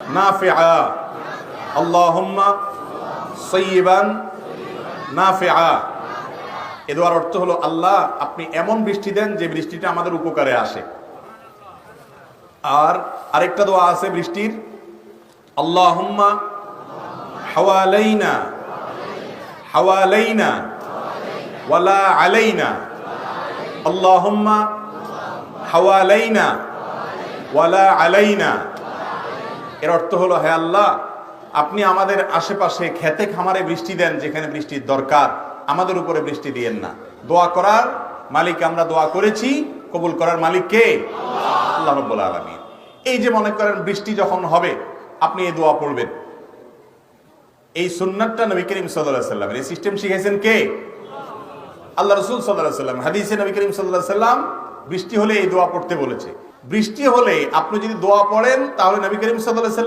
নাফিআ, আল্লাহুম্মা সাইয়্যিবান নাফিআ। এ দোয়ার অর্থ হলো, আল্লাহ আপনি এমন বৃষ্টি দেন যে বৃষ্টিটা আমাদের উপকারে আসে। আর আরেকটা দোয়া আছে বৃষ্টির, আল্লাহুম্মা হাওয়ালাইনা হাওয়ালাইনা ওয়ালা আলাইনা, আল্লাহুম্মা হাওয়ালাইনা ওয়ালা আলাইনা। এর অর্থ হলো, হে আল্লাহ আপনি আমাদের আশেপাশে খেতে খামারে বৃষ্টি দেন, যেখানে বৃষ্টির দরকার, আমাদের উপরে বৃষ্টি দিয়েন না। দোয়া করার মালিক আমরা দোয়া করেছি, কবুল করার মালিক কে? আল্লাহ রাব্বুল আলামিন। এই যে মনে করেন বৃষ্টি যখন হবে, আপনি এই দোয়া পড়বেন। এই সুন্নাতটা নবী করিম সাল্লাল্লাহু আলাইহি ওয়াসাল্লাম, এই সিস্টেম শিখাইছেন কে? আল্লাহ রাসূল সাল্লাল্লাহু আলাইহি ওয়াসাল্লাম। হাদিসে নবী করিম সাল্লাল্লাহু আলাইহি ওয়াসাল্লাম বৃষ্টি হলে এই দোয়া পড়তে বলেছে। বৃষ্টি হলে আপনি যদি দোয়া পড়েন, তাহলে নবী করিম সাল্লাল্লাহু আলাইহি ওয়াসাল্লাম